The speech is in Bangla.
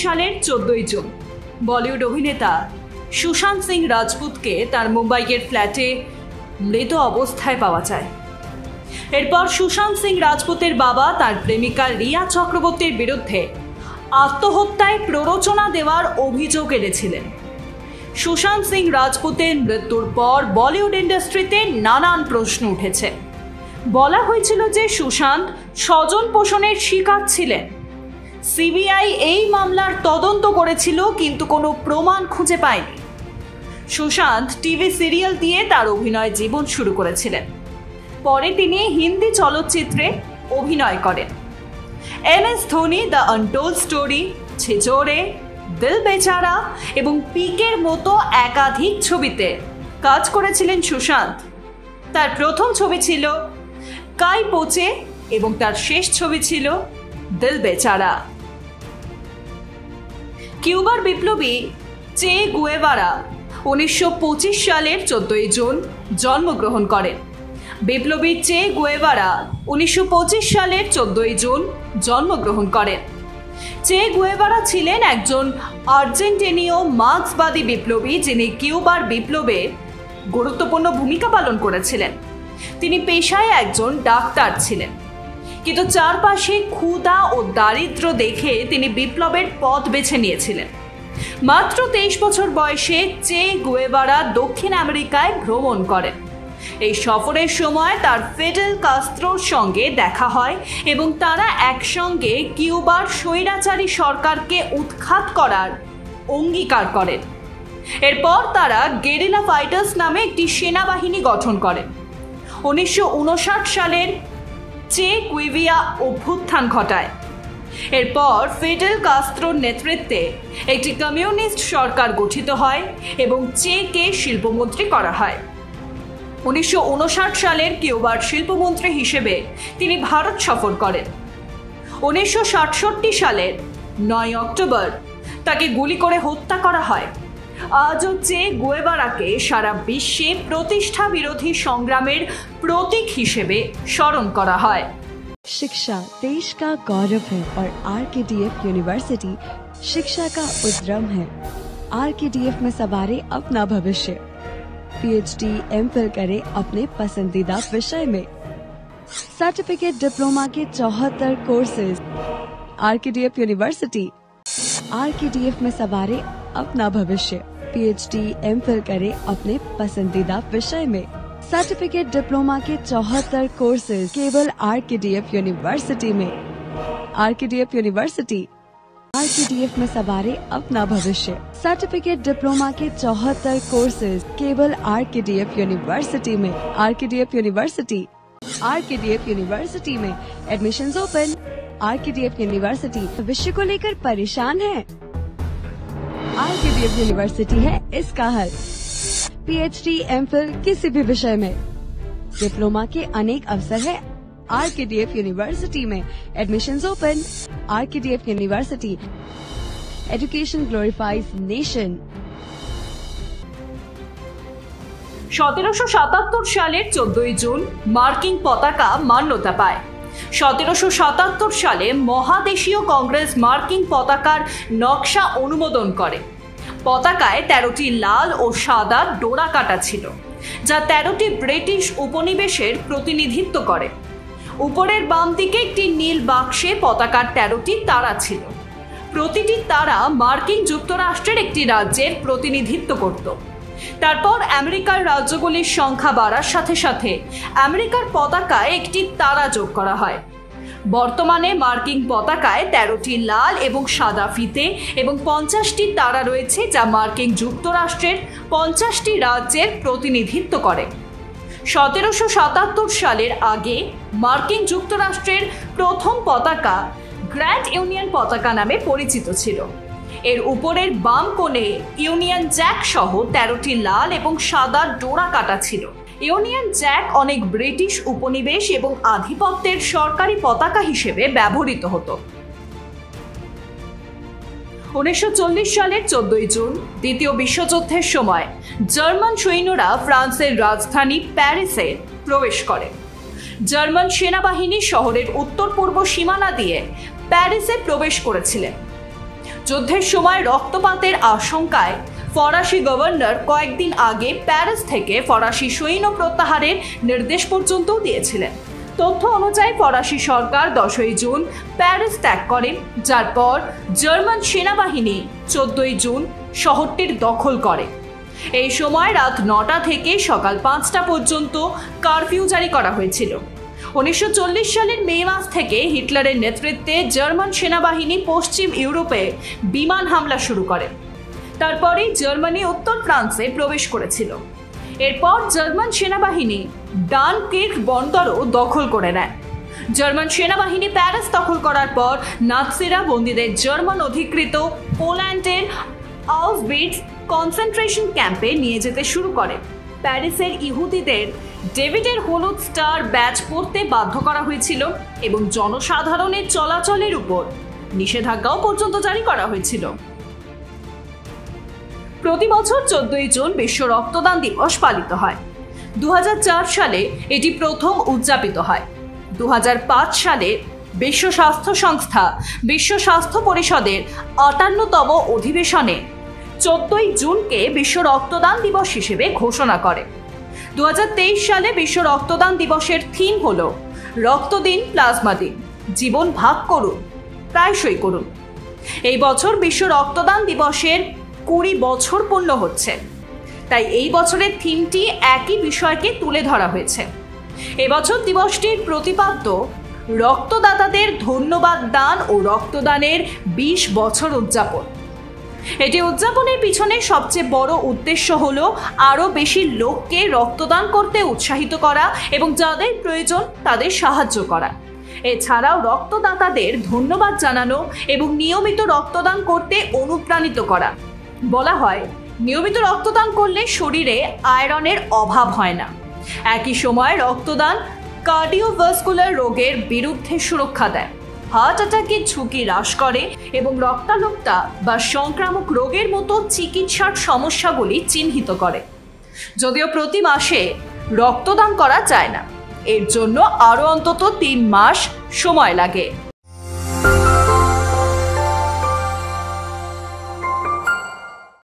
সালের 14 জুন বলিউড অভিনেতা সুশান্ত সিং রাজপুতকে তার মুম্বাইয়ের ফ্ল্যাটে মৃত অবস্থায় পাওয়া যায়। এরপর সুশান্ত সিং রাজপুতের বাবা তার প্রেমিকা রিয়া চক্রবর্তীর বিরুদ্ধে আত্মহত্যায় প্ররোচনা দেওয়ার অভিযোগ এনেছিলেন। সুশান্ত সিং রাজপুতের মৃত্যুর পর বলিউড ইন্ডাস্ট্রিতে নানান প্রশ্ন উঠেছে। বলা হয়েছিল যে সুশান্ত স্বজন পোষণের শিকার ছিলেন। সিবিআই এই মামলার তদন্ত করেছিল কিন্তু কোনো প্রমাণ খুঁজে পায়নি। সুশান্ত টিভি সিরিয়াল দিয়ে তার অভিনয় জীবন শুরু করেছিলেন। পরে তিনি হিন্দি চলচ্চিত্রে অভিনয় করেন। MS Dhoni, the untold story, Chhichhore, Dil Bechara এবং পিকের মতো একাধিক ছবিতে কাজ করেছিলেন সুশান্ত। তার প্রথম ছবি ছিল কাই পোচে এবং তার শেষ ছবি ছিল দিল বেচারা। কিউবার বিপ্লবী চে গুয়েভারা 1925 সালের 14 জুন জন্মগ্রহণ করেন। বিপ্লবী চে গুয়েভারা 1925 সালের 14 জুন জন্মগ্রহণ করেন। চে গুয়েভারা ছিলেন একজন আর্জেন্টিনীয় মার্ক্সবাদী বিপ্লবী যিনি কিউবার বিপ্লবে গুরুত্বপূর্ণ ভূমিকা পালন করেছিলেন। তিনি পেশায় একজন ডাক্তার ছিলেন, কিন্তু চারপাশে ক্ষুধা ও দারিদ্র্য দেখে তিনি বিপ্লবের পথ বেছে নিয়েছিলেন। মাত্র 23 বছর বয়সে চে গুয়েভারা দক্ষিণ আমেরিকায় ভ্রমণ করেন। এই সফরের সময় তার ফিডেল কাস্ত্রোর সঙ্গে দেখা হয় এবং তারা একসঙ্গে কিউবার স্বৈরাচারী সরকারকে উৎখাত করার অঙ্গীকার করেন। এরপর তারা গেরিলা ফাইটার্স নামে একটি সেনাবাহিনী গঠন করেন। 1959 সালের চে গুয়েভিয়া অভ্যুত্থান ঘটায়। এরপর ফিডেল কাস্ত্রোর নেতৃত্বে একটি কমিউনিস্ট সরকার গঠিত হয় এবং চেকে শিল্পমন্ত্রী করা হয়। 1959 সালের কিউবার শিল্পমন্ত্রী হিসেবে তিনি ভারত সফর করেন। 1967 সালের 9 অক্টোবর তাকে গুলি করে হত্যা করা হয়। আজও চে গুয়েভারাকে সারা বিশ্বে প্রতিষ্ঠা বিরোধী সংগ্রামের প্রতীক হিসেবে স্মরণ করা হয়। शिक्षा देश का गौरव है और RKDF यूनिवर्सिटी शिक्षा का उद्यम है। RKDF में सवारे अपना भविष्य। PhD MPhil करे अपने पसंदीदा विषय में। सर्टिफिकेट डिप्लोमा के 74 कोर्सेज। RKDF university. RKDF में सवारे अपना भविष्य। PhD MPhil करे अपने पसंदीदा विषय में। सर्टिफिकेट डिप्लोमा के 74 कोर्सेज केवल RKDF यूनिवर्सिटी में। RKDF university. RKDF में सवारे अपना भविष्य। सर्टिफिकेट डिप्लोमा के 74 कोर्सेज केवल RKDF यूनिवर्सिटी में। RKDF university. RKDF यूनिवर्सिटी में एडमिशंस ओपन। RKDF यूनिवर्सिटी भविष्य को लेकर परेशान है? RKDF यूनिवर्सिटी है इसका हल। PhD MPhil किसी भी विषय में। डिप्लोमा के अनेक अवसर है RKDF यूनिवर्सिटी में। Admissions open. RKDF university. Education glorifies nation. 1777 সালের 14 জুন মার্কিন পতাকা মান্যতা পায়। 1777 সালে মহাদেশীয় কংগ্রেস মার্কিন পতাকার নকশা অনুমোদন করে। পতাকায় 13টি লাল ও সাদা ডোরা কাটা ছিল, যা 13টি ব্রিটিশ উপনিবেশের প্রতিনিধিত্ব করে। উপরের বাম দিকে একটি নীল বাক্সে পতাকার 13টি তারা ছিল। প্রতিটি তারা মার্কিন যুক্তরাষ্ট্রের একটি রাজ্যের প্রতিনিধিত্ব করত। তারপর আমেরিকার রাজ্যগুলির সংখ্যা বাড়ার সাথে সাথে আমেরিকার পতাকায় একটি তারা যোগ করা হয়। বর্তমানে মার্কিন পতাকায় 13টি লাল এবং সাদা ফিতে এবং 50টি তারা রয়েছে, যা মার্কিন যুক্তরাষ্ট্রের 50টি রাজ্যের প্রতিনিধিত্ব করে। 1777 সালের আগে মার্কিন যুক্তরাষ্ট্রের প্রথম পতাকা গ্র্যান্ড ইউনিয়ন পতাকা নামে পরিচিত ছিল। এর উপরের বাম কোণে ইউনিয়ন জ্যাক সহ 13টি লাল এবং সাদা ডোরা কাটা ছিল। ইউনিয়ন জ্যাক অনেক ব্রিটিশ উপনিবেশ এবং আধিপত্যের সরকারি পতাকা হিসেবে ব্যবহৃত হতো। 1940 সালের 14 জুন দ্বিতীয় বিশ্বযুদ্ধের সময় জার্মান সৈন্যরা ফ্রান্সের রাজধানী প্যারিসে প্রবেশ করে। জার্মান সেনাবাহিনী শহরের উত্তর পূর্ব সীমানা দিয়ে প্যারিসে প্রবেশ করেছিলেন। যুদ্ধের সময় রক্তপাতের আশঙ্কায় ফরাসি গভর্নর কয়েকদিন আগে প্যারিস থেকে ফরাসি সৈন্য প্রত্যাহারের নির্দেশ পর্যন্ত দিয়েছিলেন। তথ্য অনুযায়ী ফরাসি সরকার 10ই জুন প্যারিস ত্যাগ করে, যার পর জার্মান সেনাবাহিনী 14ই জুন শহরটির দখল করে। এই সময় রাত 9টা থেকে সকাল 5টা পর্যন্ত কারফিউ জারি করা হয়েছিল। 1940 সালের মে মাস থেকে হিটলারের নেতৃত্বে জার্মান সেনাবাহিনী পশ্চিম ইউরোপে বিমান হামলা শুরু করে। তারপরে জার্মানি উত্তর ফ্রান্সে প্রবেশ করেছিল। এরপর জার্মান সেনাবাহিনী ডানকির্ক বন্দরও দখল করে নেয়। জার্মান সেনাবাহিনী প্যারিস দখল করার পর নাৎসিরা বন্দীদের জার্মান অধিকৃত পোল্যান্ডের আউসভিটস কনসেন্ট্রেশন ক্যাম্পে নিয়ে যেতে শুরু করে। প্যারিসের ইহুদিদের ডেভিডের হলুদ স্টার ব্যাজ পরতে বাধ্য করা হয়েছিল এবং জনসাধারণের চলাচলের উপর নিষেধাজ্ঞাও পর্যন্ত জারি করা হয়েছিল। প্রতি বছর 14ই জুন বিশ্ব রক্তদান দিবস পালিত হয়। 2004 সালে এটি প্রথম উদযাপিত হয়। 2005 সালে বিশ্ব স্বাস্থ্য সংস্থা বিশ্ব স্বাস্থ্য পরিষদের 58তম অধিবেশনে 14ই জুনকে বিশ্ব রক্তদান দিবস হিসেবে ঘোষণা করে। 2023 সালে বিশ্ব রক্তদান দিবসের থিম হল রক্ত দিন, প্লাজমা দিন, জীবন ভাগ করুন, প্রায়শই করুন। এই বছর বিশ্ব রক্তদান দিবসের 20 বছর পূর্ণ হচ্ছে, তাই এই বছরের থিমটি একই বিষয়কে তুলে ধরা হয়েছে। এবছর দিবসটির প্রতিপাদ্য রক্তদাতাদের ধন্যবাদ দান ও রক্তদানের 20 বছর উদযাপন। এটি উদযাপনের পিছনে সবচেয়ে বড় উদ্দেশ্য হলো আরও বেশি লোককে রক্তদান করতে উৎসাহিত করা এবং যাদের প্রয়োজন তাদের সাহায্য করা। এছাড়াও রক্তদাতাদের ধন্যবাদ জানানো এবং নিয়মিত রক্তদান করতে অনুপ্রাণিত করা। বলা হয়, নিয়মিত রক্তদান করলে শরীরে আয়রনের অভাব হয় না। একই সময় রক্তদান কার্ডিওভাস্কুলার রোগের বিরুদ্ধে সুরক্ষা দেয়, হার্ট অ্যাটাকের ঝুঁকি হ্রাস করে এবং রক্তাল্পতা বা সংক্রামক রোগের মতো চিকিৎসার সমস্যাগুলি চিহ্নিত করে। যদিও প্রতি মাসে রক্তদান করা যায় না, এর জন্য আরও অন্তত 3 মাস সময় লাগে।